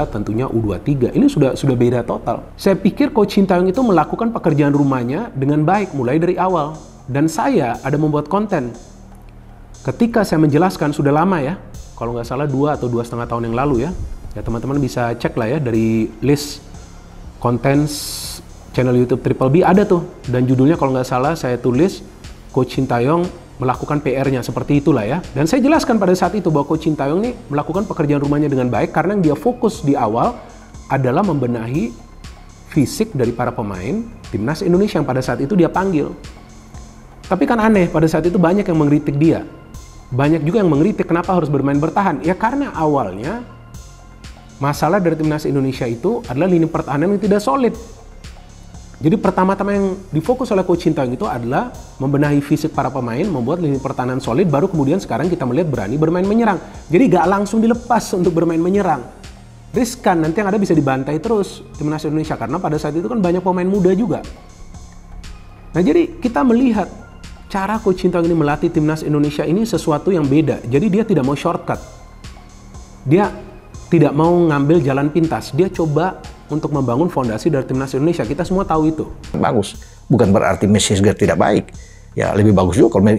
tentunya U23 ini sudah beda total. Saya pikir Coach Sintayong itu melakukan pekerjaan rumahnya dengan baik mulai dari awal. Dan saya ada membuat konten. Ketika saya menjelaskan sudah lama ya, kalau nggak salah 2 atau 2,5 tahun yang lalu ya. Ya teman-teman bisa cek lah ya dari list konten channel YouTube Triple B ada tuh. Dan judulnya kalau nggak salah saya tulis Coach Sintayong melakukan PR-nya seperti itulah ya. Dan saya jelaskan pada saat itu bahwa Coach Sintayong nih melakukan pekerjaan rumahnya dengan baik karena yang dia fokus di awal adalah membenahi fisik dari para pemain timnas Indonesia yang pada saat itu dia panggil. Tapi kan aneh, pada saat itu banyak yang mengkritik dia. Banyak juga yang mengkritik kenapa harus bermain bertahan. Ya karena awalnya masalah dari timnas Indonesia itu adalah lini pertahanan yang tidak solid. Jadi pertama-tama yang difokus oleh Coach Sintayong itu adalah membenahi fisik para pemain, membuat lini pertahanan solid, baru kemudian sekarang kita melihat berani bermain menyerang. Jadi gak langsung dilepas untuk bermain menyerang. Riskan, nanti yang ada bisa dibantai terus timnas Indonesia, karena pada saat itu kan banyak pemain muda juga. Nah jadi kita melihat cara Coach Sintayong ini melatih timnas Indonesia ini sesuatu yang beda. Jadi dia tidak mau shortcut. Dia tidak mau ngambil jalan pintas. Dia coba untuk membangun fondasi dari timnas Indonesia. Kita semua tahu itu. Bagus. Bukan berarti Messisger tidak baik. Ya lebih bagus juga kalau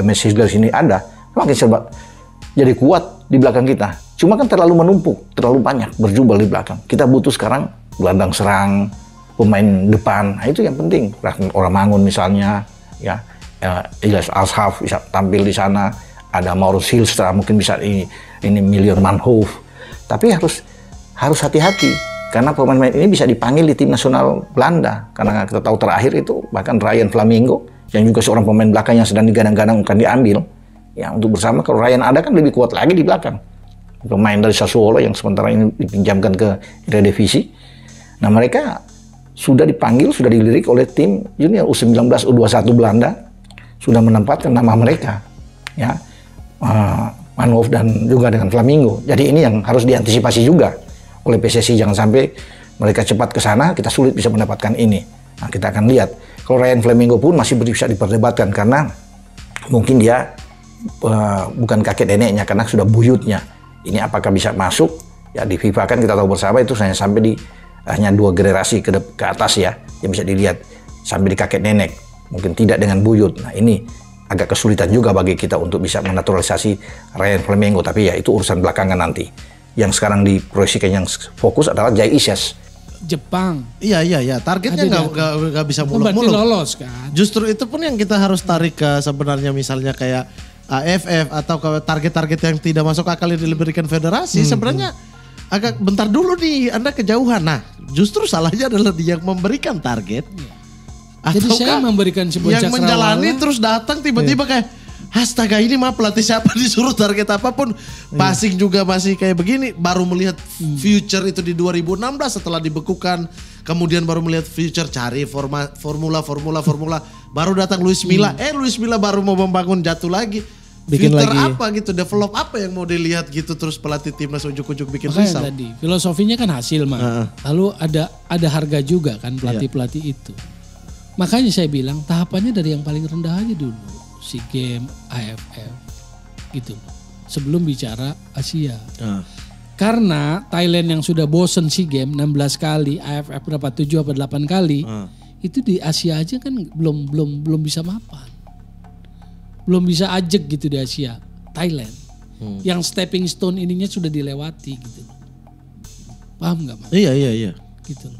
Messisger sini ada. Makin serba jadi kuat di belakang kita. Cuma kan terlalu menumpuk, terlalu banyak berjubel di belakang. Kita butuh sekarang gelandang serang, pemain depan. Nah, itu yang penting. Orang Mangun misalnya, ya Ilyas Ashaf bisa tampil di sana. Ada Maurits Hilstra mungkin bisa ini Milion Manhoef. Tapi harus hati-hati. Karena pemain-pemain ini bisa dipanggil di tim nasional Belanda. Karena kita tahu terakhir itu bahkan Ryan Flamingo yang juga seorang pemain belakang yang sedang digadang-gadang akan diambil. Ya untuk bersama kalau Ryan ada kan lebih kuat lagi di belakang. Pemain dari Sassuolo yang sementara ini dipinjamkan ke Eredivisie. Nah mereka sudah dipanggil, sudah dilirik oleh tim junior U19 U21 Belanda. Sudah menempatkan nama mereka. Ya, Manhoef dan juga dengan Flamingo. Jadi ini yang harus diantisipasi juga oleh PSSI, jangan sampai mereka cepat ke sana, kita sulit bisa mendapatkan ini. Nah, kita akan lihat. Kalau Ryan Flamingo pun masih bisa diperdebatkan karena mungkin dia bukan kakek neneknya karena sudah buyutnya. Ini apakah bisa masuk? Ya di FIFA kan kita tahu bersama itu hanya sampai di hanya 2 generasi ke atas ya yang bisa dilihat sampai di kakek nenek. Mungkin tidak dengan buyut. Nah, ini agak kesulitan juga bagi kita untuk bisa menaturalisasi Ryan Flamingo, tapi ya itu urusan belakangan nanti. Yang sekarang diproyeksikan yang fokus adalah Jai Isyas. Jepang. Iya. Targetnya nggak bisa muluk-muluk. Lolos kan. Justru itu pun yang kita harus tarik ke sebenarnya misalnya kayak AFF atau ke target-target yang tidak masuk akal yang diberikan federasi. Sebenarnya agak bentar dulu nih Anda kejauhan. Nah justru salahnya adalah dia yang memberikan target. Jadi saya memberikan sebuah yang menjalani terus datang tiba-tiba kayak astaga ini mah pelatih siapa disuruh target apapun. Passing juga masih kayak begini. Baru melihat future itu di 2016 setelah dibekukan. Kemudian baru melihat future cari formula. Baru datang Luis Milla. Luis Milla baru mau membangun jatuh lagi. Bikin future lagi. apa gitu. Develop apa yang mau dilihat gitu. Terus pelatih timnas ujuk-ujuk bikin makanya risau. tadi filosofinya kan hasil mah. Lalu ada harga juga kan pelatih-pelatih itu. Makanya saya bilang tahapannya dari yang paling rendah aja dulu. SEA Games, AFF gitu. Sebelum bicara Asia. Karena Thailand yang sudah bosen SEA Games 16 kali, AFF berapa 7 atau 8 kali. Itu di Asia aja kan belum bisa mapan. Belum bisa ajek gitu di Asia. Thailand. Yang stepping stone ininya sudah dilewati gitu. Paham enggak, Mas? Iya. Gitu.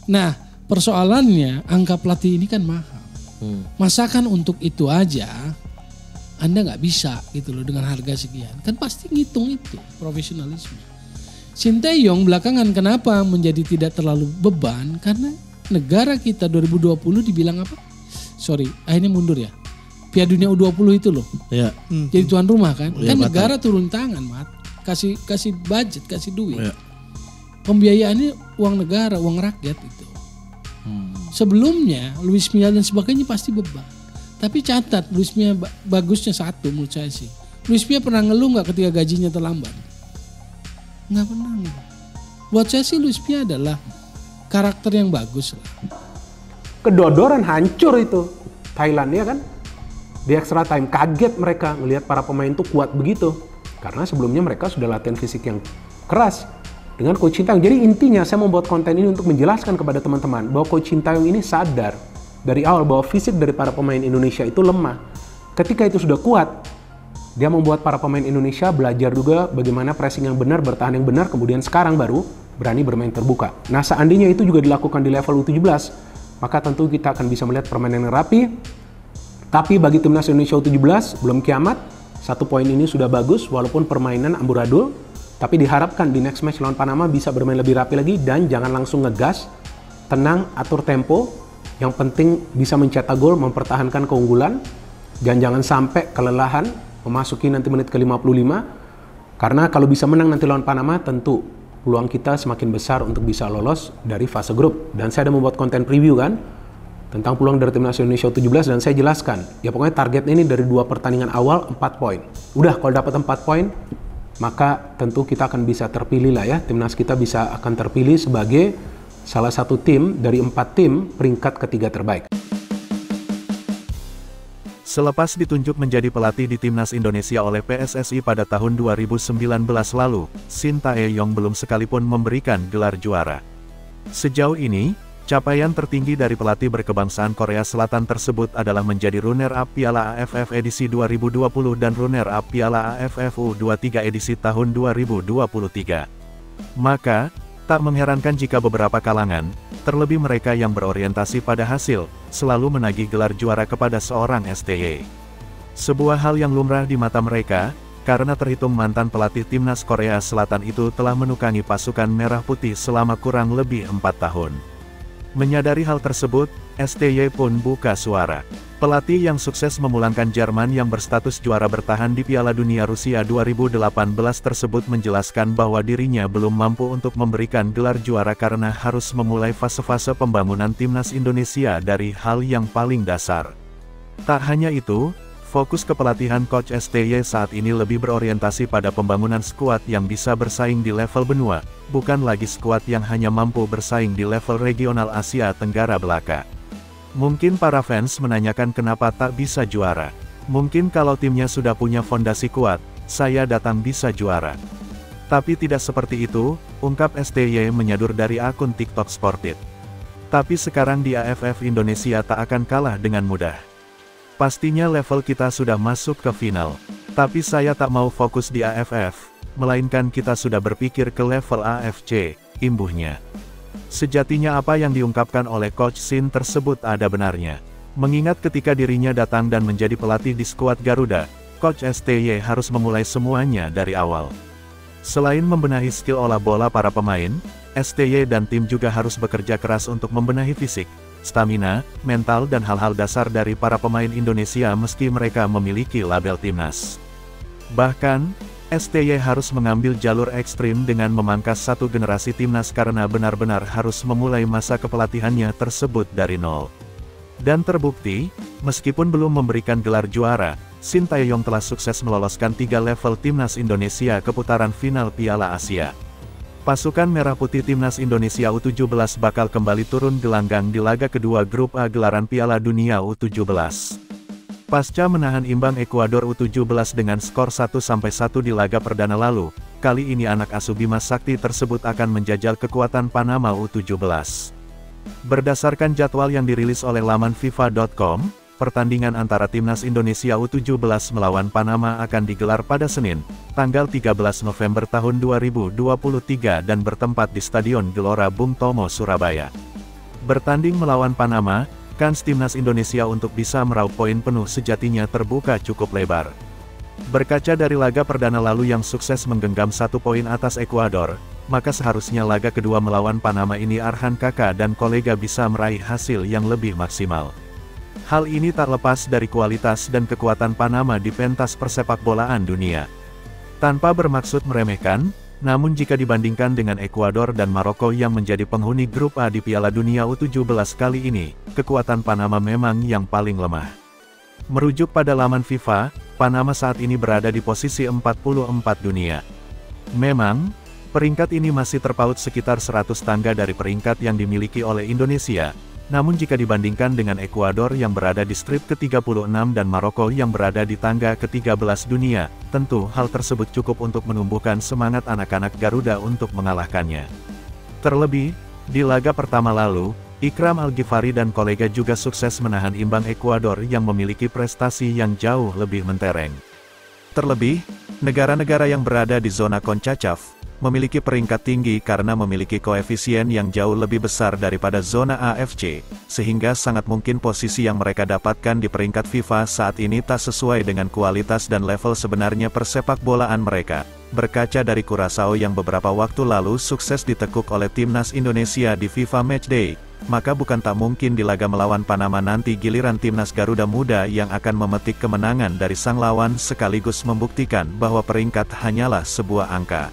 Nah, persoalannya angka pelatih ini kan mahal. Masakan untuk itu aja Anda nggak bisa gitu loh dengan harga sekian. Kan pasti ngitung itu profesionalisme. Sintayong belakangan kenapa menjadi tidak terlalu beban? Karena negara kita 2020 dibilang apa? Akhirnya mundur ya. Piala Dunia U20 itu loh. Iya. Jadi tuan rumah kan. Iya, Kan batal. negara turun tangan, Mat. Kasih budget, kasih duit. Iya. Pembiayaannya uang negara, uang rakyat itu. Sebelumnya Luis Milla dan sebagainya pasti beban. Tapi catat Luis Milla bagusnya satu menurut saya sih. Luis Milla pernah ngeluh nggak ketika gajinya terlambat? Nggak pernah. Buat saya sih Luis Milla adalah karakter yang bagus lah. Kedodoran hancur itu Thailand ya kan. Di extra time kaget mereka ngelihat para pemain tuh kuat begitu. Karena sebelumnya mereka sudah latihan fisik yang keras. dengan Coach Sintayong. Jadi intinya saya membuat konten ini untuk menjelaskan kepada teman-teman bahwa Coach Sintayong ini sadar dari awal bahwa fisik dari para pemain Indonesia itu lemah. Ketika itu sudah kuat, dia membuat para pemain Indonesia belajar juga bagaimana pressing yang benar, bertahan yang benar, kemudian sekarang baru berani bermain terbuka. Nah, seandainya itu juga dilakukan di level U17, maka tentu kita akan bisa melihat permainan yang rapi. Tapi bagi timnas Indonesia U17 belum kiamat. 1 poin ini sudah bagus walaupun permainan amburadul. Tapi diharapkan di next match lawan Panama bisa bermain lebih rapi lagi dan jangan langsung ngegas. Tenang, atur tempo. Yang penting bisa mencetak gol, mempertahankan keunggulan. Dan jangan sampai kelelahan memasuki nanti menit ke-55. Karena kalau bisa menang nanti lawan Panama, tentu peluang kita semakin besar untuk bisa lolos dari fase grup. Dan saya ada membuat konten preview kan tentang peluang dari timnas Indonesia U17 dan saya jelaskan. Ya pokoknya targetnya ini dari 2 pertandingan awal 4 poin. Udah kalau dapat 4 poin, maka tentu kita akan bisa terpilih lah ya. Timnas kita akan terpilih sebagai salah satu tim dari 4 tim peringkat ketiga terbaik. Selepas ditunjuk menjadi pelatih di Timnas Indonesia oleh PSSI pada tahun 2019 lalu, Sintayong belum sekalipun memberikan gelar juara. Sejauh ini, capaian tertinggi dari pelatih berkebangsaan Korea Selatan tersebut adalah menjadi runner-up Piala AFF edisi 2020 dan runner-up Piala AFF U23 edisi tahun 2023. Maka, tak mengherankan jika beberapa kalangan, terlebih mereka yang berorientasi pada hasil, selalu menagih gelar juara kepada seorang STY. Sebuah hal yang lumrah di mata mereka, karena terhitung mantan pelatih timnas Korea Selatan itu telah menukangi pasukan merah putih selama kurang lebih 4 tahun. Menyadari hal tersebut, STY pun buka suara. Pelatih yang sukses memulangkan Jerman yang berstatus juara bertahan di Piala Dunia Rusia 2018 tersebut menjelaskan bahwa dirinya belum mampu untuk memberikan gelar juara karena harus memulai fase-fase pembangunan timnas Indonesia dari hal yang paling dasar. Tak hanya itu, fokus kepelatihan Coach STY saat ini lebih berorientasi pada pembangunan skuad yang bisa bersaing di level benua, bukan lagi skuad yang hanya mampu bersaing di level regional Asia Tenggara belaka. Mungkin para fans menanyakan kenapa tak bisa juara. Mungkin kalau timnya sudah punya fondasi kuat, saya datang bisa juara. Tapi tidak seperti itu, ungkap STY menyadur dari akun TikTok Sportit. Tapi sekarang di AFF Indonesia tak akan kalah dengan mudah. Pastinya level kita sudah masuk ke final. Tapi saya tak mau fokus di AFF, melainkan kita sudah berpikir ke level AFC, imbuhnya. Sejatinya apa yang diungkapkan oleh Coach Sin tersebut ada benarnya. Mengingat ketika dirinya datang dan menjadi pelatih di skuad Garuda, Coach STY harus memulai semuanya dari awal. Selain membenahi skill olah bola para pemain, STY dan tim juga harus bekerja keras untuk membenahi fisik, stamina, mental dan hal-hal dasar dari para pemain Indonesia meski mereka memiliki label timnas. Bahkan, STY harus mengambil jalur ekstrim dengan memangkas satu generasi timnas karena benar-benar harus memulai masa kepelatihannya tersebut dari nol. Dan terbukti, meskipun belum memberikan gelar juara, Sintayong telah sukses meloloskan 3 level timnas Indonesia ke putaran final Piala Asia. Pasukan Merah Putih Timnas Indonesia U17 bakal kembali turun gelanggang di laga kedua Grup A gelaran Piala Dunia U17. Pasca menahan imbang Ekuador U17 dengan skor 1-1 di laga perdana lalu, kali ini anak asuh Bima Sakti tersebut akan menjajal kekuatan Panama U17. Berdasarkan jadwal yang dirilis oleh laman FIFA.com, pertandingan antara Timnas Indonesia U17 melawan Panama akan digelar pada Senin, tanggal 13 November tahun 2023 dan bertempat di Stadion Gelora Bung Tomo, Surabaya. Bertanding melawan Panama, kans Timnas Indonesia untuk bisa meraup poin penuh sejatinya terbuka cukup lebar. Berkaca dari laga perdana lalu yang sukses menggenggam 1 poin atas Ekuador, maka seharusnya laga kedua melawan Panama ini Arhan Kaka dan kolega bisa meraih hasil yang lebih maksimal. Hal ini tak lepas dari kualitas dan kekuatan Panama di pentas persepakbolaan dunia. Tanpa bermaksud meremehkan, namun jika dibandingkan dengan Ekuador dan Maroko yang menjadi penghuni Grup A di Piala Dunia U17 kali ini, kekuatan Panama memang yang paling lemah. Merujuk pada laman FIFA, Panama saat ini berada di posisi 44 dunia. Memang, peringkat ini masih terpaut sekitar 100 tangga dari peringkat yang dimiliki oleh Indonesia, Namun jika dibandingkan dengan Ekuador yang berada di strip ke-36 dan Maroko yang berada di tangga ke-13 dunia, tentu hal tersebut cukup untuk menumbuhkan semangat anak-anak Garuda untuk mengalahkannya. Terlebih, di laga pertama lalu, Ikram Al-Ghifari dan kolega juga sukses menahan imbang Ekuador yang memiliki prestasi yang jauh lebih mentereng. Terlebih, negara-negara yang berada di zona CONCACAF memiliki peringkat tinggi karena memiliki koefisien yang jauh lebih besar daripada zona AFC, sehingga sangat mungkin posisi yang mereka dapatkan di peringkat FIFA saat ini tak sesuai dengan kualitas dan level sebenarnya persepak bolaan mereka. Berkaca dari Curaçao yang beberapa waktu lalu sukses ditekuk oleh timnas Indonesia di FIFA Matchday, maka bukan tak mungkin di laga melawan Panama nanti giliran timnas Garuda Muda yang akan memetik kemenangan dari sang lawan sekaligus membuktikan bahwa peringkat hanyalah sebuah angka.